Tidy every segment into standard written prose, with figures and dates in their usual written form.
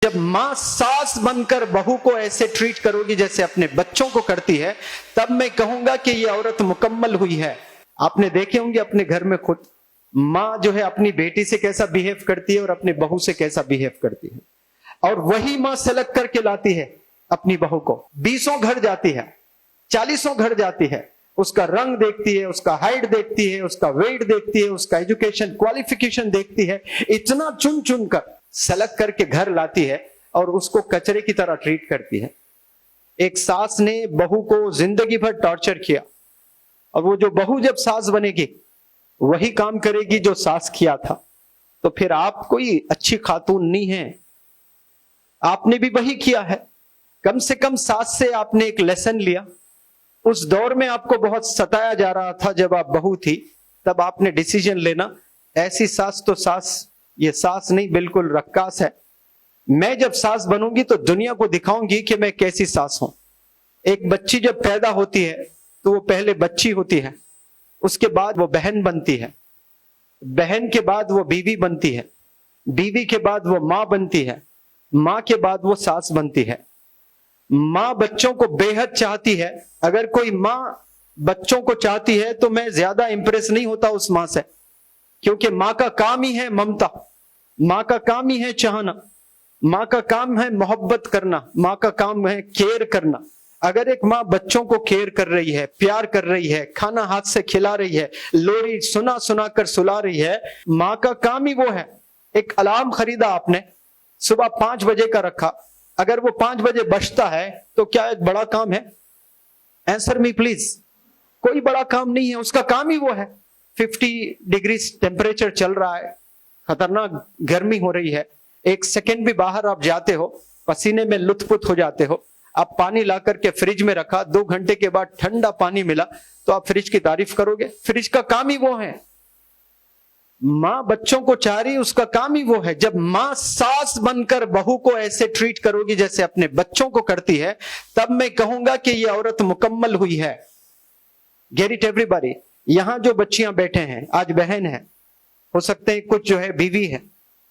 जब माँ सास बनकर बहू को ऐसे ट्रीट करोगी जैसे अपने बच्चों को करती है, तब मैं कहूंगा कि ये औरत मुकम्मल हुई है। आपने देखे होंगे अपने घर में खुद माँ जो है अपनी बेटी से कैसा बिहेव करती है और अपनी बहू से कैसा बिहेव करती है, और वही माँ सेलेक्ट करके लाती है अपनी बहू को। 20 घर जाती है, 40 घर जाती है, उसका रंग देखती है, उसका हाइट देखती है, उसका वेट देखती है, उसका एजुकेशन क्वालिफिकेशन देखती है, इतना चुन चुन कर सेलेक्ट करके घर लाती है और उसको कचरे की तरह ट्रीट करती है। एक सास ने बहू को जिंदगी भर टॉर्चर किया, और वो जो बहू जब सास बनेगी वही काम करेगी जो सास किया था, तो फिर आप कोई अच्छी खातून नहीं है। आपने भी वही किया है। कम से कम सास से आपने एक लेसन लिया। उस दौर में आपको बहुत सताया जा रहा था जब आप बहू थी, तब आपने डिसीजन लेना, ऐसी सास तो सास, ये सास नहीं बिल्कुल रक्कास है। मैं जब सास बनूंगी तो दुनिया को दिखाऊंगी कि मैं कैसी सास हूं। एक बच्ची जब पैदा होती है तो वो पहले बच्ची होती है, उसके बाद वो बहन बनती है, बहन के बाद वो बीवी बनती है, बीवी के बाद वो माँ बनती है, माँ के बाद वो सास बनती है। माँ बच्चों को बेहद चाहती है। अगर कोई माँ बच्चों को चाहती है तो मैं ज्यादा इंप्रेस नहीं होता उस माँ से, क्योंकि माँ का काम ही है ममता, माँ का काम ही है चाहना, माँ का काम है मोहब्बत करना, माँ का काम है केयर करना। अगर एक माँ बच्चों को केयर कर रही है, प्यार कर रही है, खाना हाथ से खिला रही है, लोरी सुना सुना कर सुला रही है, माँ का काम ही वो है। एक अलार्म खरीदा आपने, सुबह 5 बजे का रखा, अगर वो 5 बजे बजता है तो क्या एक बड़ा काम है? Answer me please. कोई बड़ा काम नहीं है, उसका काम ही वो है। 50 डिग्री टेम्परेचर चल रहा है, खतरनाक गर्मी हो रही है, एक सेकेंड भी बाहर आप जाते हो पसीने में लुत्फुत हो जाते हो। आप पानी ला करके फ्रिज में रखा, 2 घंटे के बाद ठंडा पानी मिला तो आप फ्रिज की तारीफ करोगे? फ्रिज का काम ही वो है। माँ बच्चों को चाह रही, उसका काम ही वो है। जब माँ सास बनकर बहू को ऐसे ट्रीट करोगी जैसे अपने बच्चों को करती है, तब मैं कहूंगा कि ये औरत मुकम्मल हुई है। Get it everybody. यहां जो बच्चियां बैठे हैं, आज बहन है, हो सकते हैं कुछ जो है बीवी है,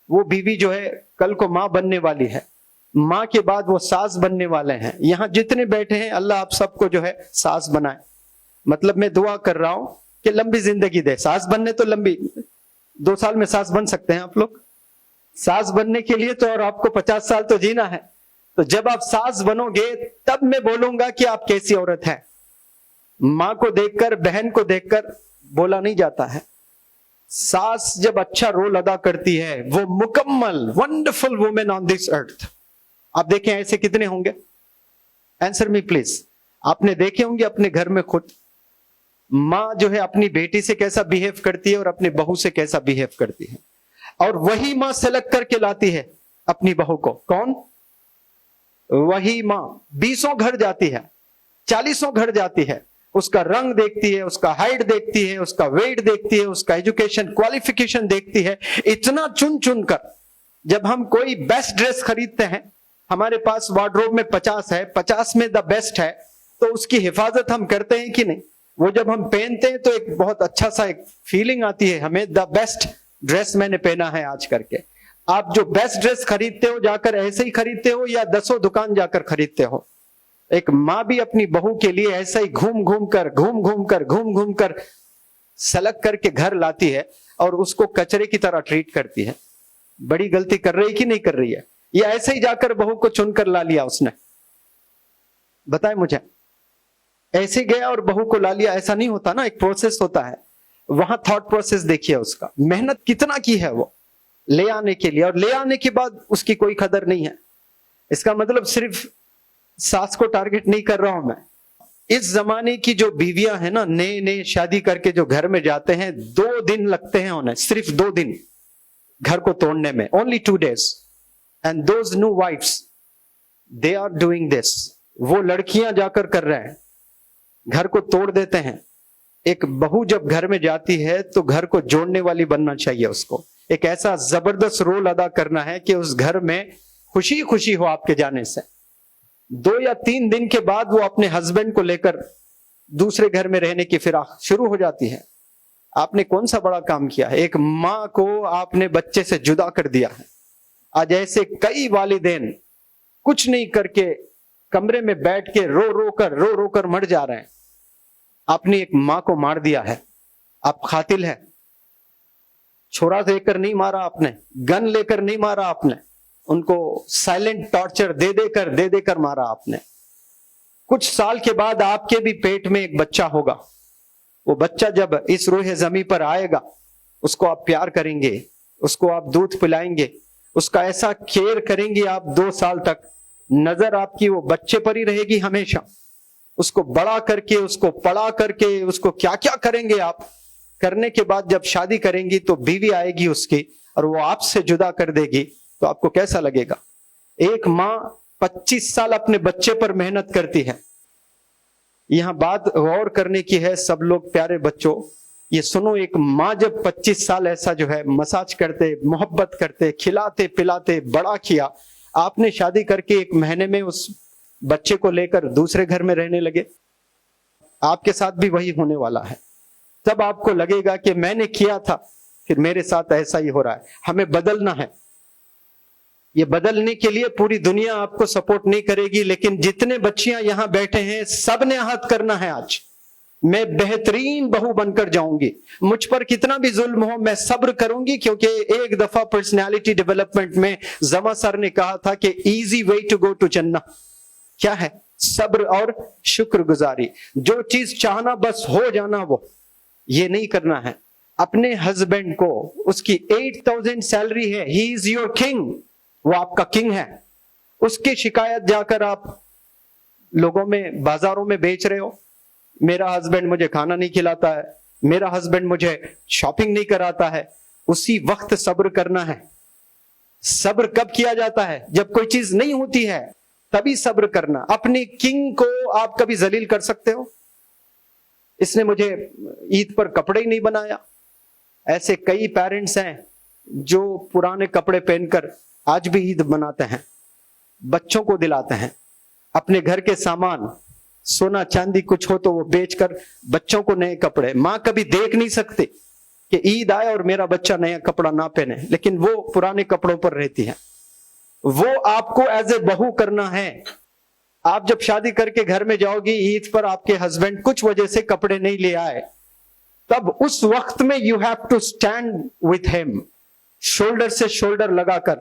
वो बीवी जो है कल को माँ बनने वाली है, माँ के बाद वो सास बनने वाले हैं। यहां जितने बैठे हैं अल्लाह आप सबको जो है सास बनाए। मतलब मैं दुआ कर रहा हूं कि लंबी जिंदगी दे। सास बनने तो लंबी, 2 साल में सास बन सकते हैं आप लोग। सास बनने के लिए तो और आपको 50 साल तो जीना है। तो जब आप सास बनोगे तब मैं बोलूंगा कि आप कैसी औरत है। माँ को देखकर, बहन को देखकर बोला नहीं जाता है। सास जब अच्छा रोल अदा करती है, वो मुकम्मल wonderful women on this earth. आप देखें ऐसे कितने होंगे? Answer me please. आपने देखे होंगे अपने घर में खुद माँ जो है अपनी बेटी से कैसा बिहेव करती है और अपनी बहू से कैसा बिहेव करती है, और वही माँ सेलेक्ट करके लाती है अपनी बहू को। कौन? वही माँ 20 घर जाती है, 40 घर जाती है, उसका रंग देखती है, उसका हाइट देखती है, उसका वेट देखती है, उसका एजुकेशन क्वालिफिकेशन देखती है, इतना चुन चुन कर। जब हम कोई बेस्ट ड्रेस खरीदते हैं, हमारे पास वार्डरोब में 50 है, 50 में द बेस्ट है, तो उसकी हिफाजत हम करते हैं कि नहीं? वो जब हम पहनते हैं तो एक बहुत अच्छा सा एक फीलिंग आती है हमें, द बेस्ट ड्रेस मैंने पहना है आज करके। आप जो बेस्ट ड्रेस खरीदते हो जाकर ऐसे ही खरीदते हो या 10 दुकान जाकर खरीदते हो? एक माँ भी अपनी बहू के लिए ऐसा ही घूम घूम कर सेलेक्ट करके घर लाती है और उसको कचरे की तरह ट्रीट करती है। बड़ी गलती कर रही कि नहीं कर रही है? या ऐसे ही जाकर बहू को चुनकर ला लिया उसने? बताए मुझे। ऐसे गया और बहू को ला लिया, ऐसा नहीं होता ना, एक प्रोसेस होता है। वहां थॉट प्रोसेस देखिए, उसका मेहनत कितना की है वो ले आने के लिए, और ले आने के बाद उसकी कोई कदर नहीं है। इसका मतलब सिर्फ सास को टारगेट नहीं कर रहा हूं मैं। इस जमाने की जो बीवियां हैं ना, नए नए शादी करके जो घर में जाते हैं, 2 दिन लगते हैं उन्हें, सिर्फ 2 दिन घर को तोड़ने में, only 2 days। And those new wives they are doing this. वो लड़कियां जाकर कर रहे हैं, घर को तोड़ देते हैं। एक बहू जब घर में जाती है तो घर को जोड़ने वाली बनना चाहिए उसको। एक ऐसा जबरदस्त रोल अदा करना है कि उस घर में खुशी खुशी हो आपके जाने से। 2 या 3 दिन के बाद वो अपने हस्बैंड को लेकर दूसरे घर में रहने की फिराक शुरू हो जाती है। आपने कौन सा बड़ा काम किया है? एक माँ को आपने बच्चे से जुदा कर दिया है। आज ऐसे कई वालिदैन कुछ नहीं करके कमरे में बैठ के रो रो कर मर जा रहे हैं। आपने एक मां को मार दिया है, आप कातिल है। छोरा लेकर नहीं मारा आपने, गन लेकर नहीं मारा आपने, उनको साइलेंट टॉर्चर दे देकर मारा आपने। कुछ साल के बाद आपके भी पेट में एक बच्चा होगा। वो बच्चा जब इस रूह जमी पर आएगा, उसको आप प्यार करेंगे, उसको आप दूध पिलाएंगे, उसका ऐसा केयर करेंगे आप 2 साल तक, नजर आपकी वो बच्चे पर ही रहेगी हमेशा। उसको बड़ा करके, उसको पढ़ा करके, उसको क्या क्या करेंगे आप। करने के बाद जब शादी करेंगी तो बीवी आएगी उसकी और वो आपसे जुदा कर देगी, तो आपको कैसा लगेगा। एक माँ 25 साल अपने बच्चे पर मेहनत करती है। यहां बात गौर करने की है सब लोग प्यारे बच्चों, ये सुनो, एक माँ जब 25 साल ऐसा जो है मसाज करते, मोहब्बत करते, खिलाते पिलाते बड़ा किया, आपने शादी करके 1 महीने में उस बच्चे को लेकर दूसरे घर में रहने लगे, आपके साथ भी वही होने वाला है। तब आपको लगेगा कि मैंने किया था, फिर मेरे साथ ऐसा ही हो रहा है। हमें बदलना है। ये बदलने के लिए पूरी दुनिया आपको सपोर्ट नहीं करेगी, लेकिन जितने बच्चियां यहां बैठे हैं सब ने अहद करना है आज, मैं बेहतरीन बहू बनकर जाऊंगी। मुझ पर कितना भी जुल्म हो मैं सब्र करूंगी, क्योंकि एक दफा पर्सनालिटी डेवलपमेंट में जमा सर ने कहा था कि easy way to go to जन्नह क्या है, सब्र और शुक्रगुजारी। जो चीज चाहना बस हो जाना, वो ये नहीं करना है। अपने हस्बैंड को, उसकी 8000 सैलरी है, ही इज योर किंग, वो आपका किंग है। उसकी शिकायत जाकर आप लोगों में, बाजारों में बेच रहे हो, मेरा हस्बैंड मुझे खाना नहीं खिलाता है, मेरा हस्बैंड मुझे शॉपिंग नहीं कराता है। उसी वक्त सब्र करना है। सब्र कब किया जाता है? जब कोई चीज नहीं होती है, तभी सब्र करना। अपने किंग को आप कभी जलील कर सकते हो? इसने मुझे ईद पर कपड़े ही नहीं बनाया। ऐसे कई पेरेंट्स हैं जो पुराने कपड़े पहनकर आज भी ईद मनाते हैं, बच्चों को दिलाते हैं। अपने घर के सामान, सोना चांदी कुछ हो तो वो बेचकर बच्चों को नए कपड़े। मां कभी देख नहीं सकती कि ईद आए और मेरा बच्चा नया कपड़ा ना पहने, लेकिन वो पुराने कपड़ों पर रहती है। वो आपको एज ए बहू करना है। आप जब शादी करके घर में जाओगी, ईद पर आपके हस्बैंड कुछ वजह से कपड़े नहीं ले आए, तब उस वक्त में you have to stand with him, shoulder से शोल्डर लगाकर,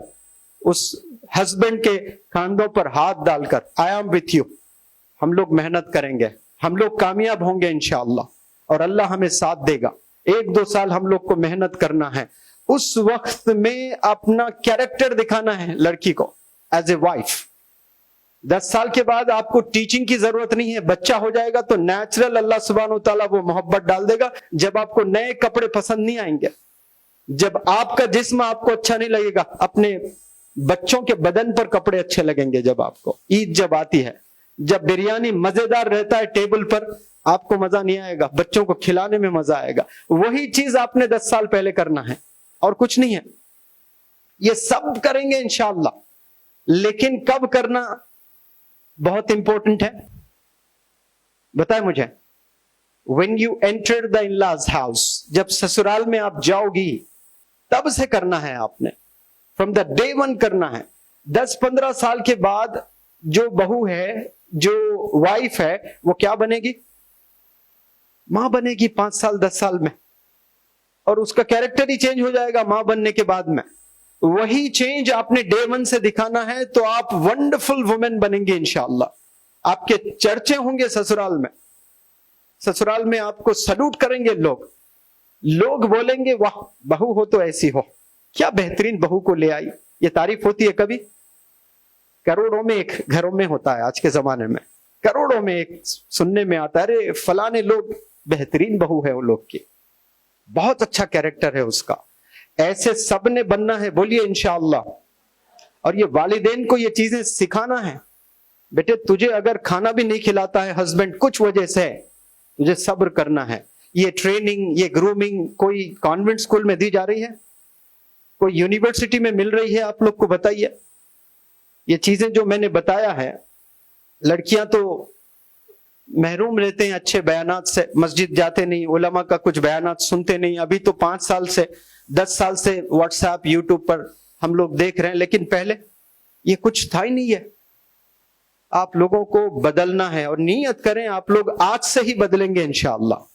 उस हस्बैंड के कंधों पर हाथ डालकर, आई एम विथ यू, हम लोग मेहनत करेंगे, हम लोग कामयाब होंगे इंशाअल्लाह और अल्लाह हमें साथ देगा। 1-2 साल हम लोग को मेहनत करना है। उस वक्त में अपना कैरेक्टर दिखाना है लड़की को एज ए वाइफ। 10 साल के बाद आपको टीचिंग की जरूरत नहीं है। बच्चा हो जाएगा तो नेचुरल अल्लाह सुब्हानहू तआला वो मोहब्बत डाल देगा। जब आपको नए कपड़े पसंद नहीं आएंगे, जब आपका जिस्म आपको अच्छा नहीं लगेगा, अपने बच्चों के बदन पर कपड़े अच्छे लगेंगे। जब आपको ईद जब आती है, जब बिरयानी मजेदार रहता है टेबल पर, आपको मजा नहीं आएगा, बच्चों को खिलाने में मजा आएगा। वही चीज आपने 10 साल पहले करना है और कुछ नहीं है। ये सब करेंगे इंशाअल्लाह, लेकिन कब करना बहुत इंपॉर्टेंट है। बताए मुझे, when you enter the in-laws house, जब ससुराल में आप जाओगी तब से करना है आपने, from the day one करना है। 10-15 साल के बाद जो बहू है, जो वाइफ है, वो क्या बनेगी? मां बनेगी 5 साल 10 साल में, और उसका कैरेक्टर ही चेंज हो जाएगा मां बनने के बाद में। वही चेंज आपने डे 1 से दिखाना है, तो आप वंडरफुल वुमेन बनेंगे इंशाअल्लाह। आपके चर्चे होंगे ससुराल में, ससुराल में आपको सल्यूट करेंगे लोग बोलेंगे वाह बहू हो तो ऐसी हो, क्या बेहतरीन बहू को ले आई। ये तारीफ होती है कभी? करोड़ों में एक घरों में होता है आज के जमाने में, करोड़ों में एक सुनने में आता है, अरे फलाने लोग बेहतरीन बहू है वो लोग की, बहुत अच्छा कैरेक्टर है उसका। ऐसे सबने बनना है, बोलिए इंशाअल्लाह। और ये वालिदैन को ये चीजें सिखाना है। बेटे तुझे अगर खाना भी नहीं खिलाता है हस्बैंड कुछ वजह से, तुझे सब्र करना है। ये ट्रेनिंग, ये ग्रूमिंग कोई कॉन्वेंट स्कूल में दी जा रही है, कोई यूनिवर्सिटी में मिल रही है? आप लोग को बताइए। ये चीजें जो मैंने बताया है, लड़कियां तो महरूम रहते हैं अच्छे बयानात से, मस्जिद जाते नहीं, उलमा का कुछ बयानात सुनते नहीं। अभी तो 5 साल से 10 साल से व्हाट्सएप यूट्यूब पर हम लोग देख रहे हैं, लेकिन पहले ये कुछ था ही नहीं है। आप लोगों को बदलना है और नियत करें आप लोग आज से ही बदलेंगे इंशाअल्लाह।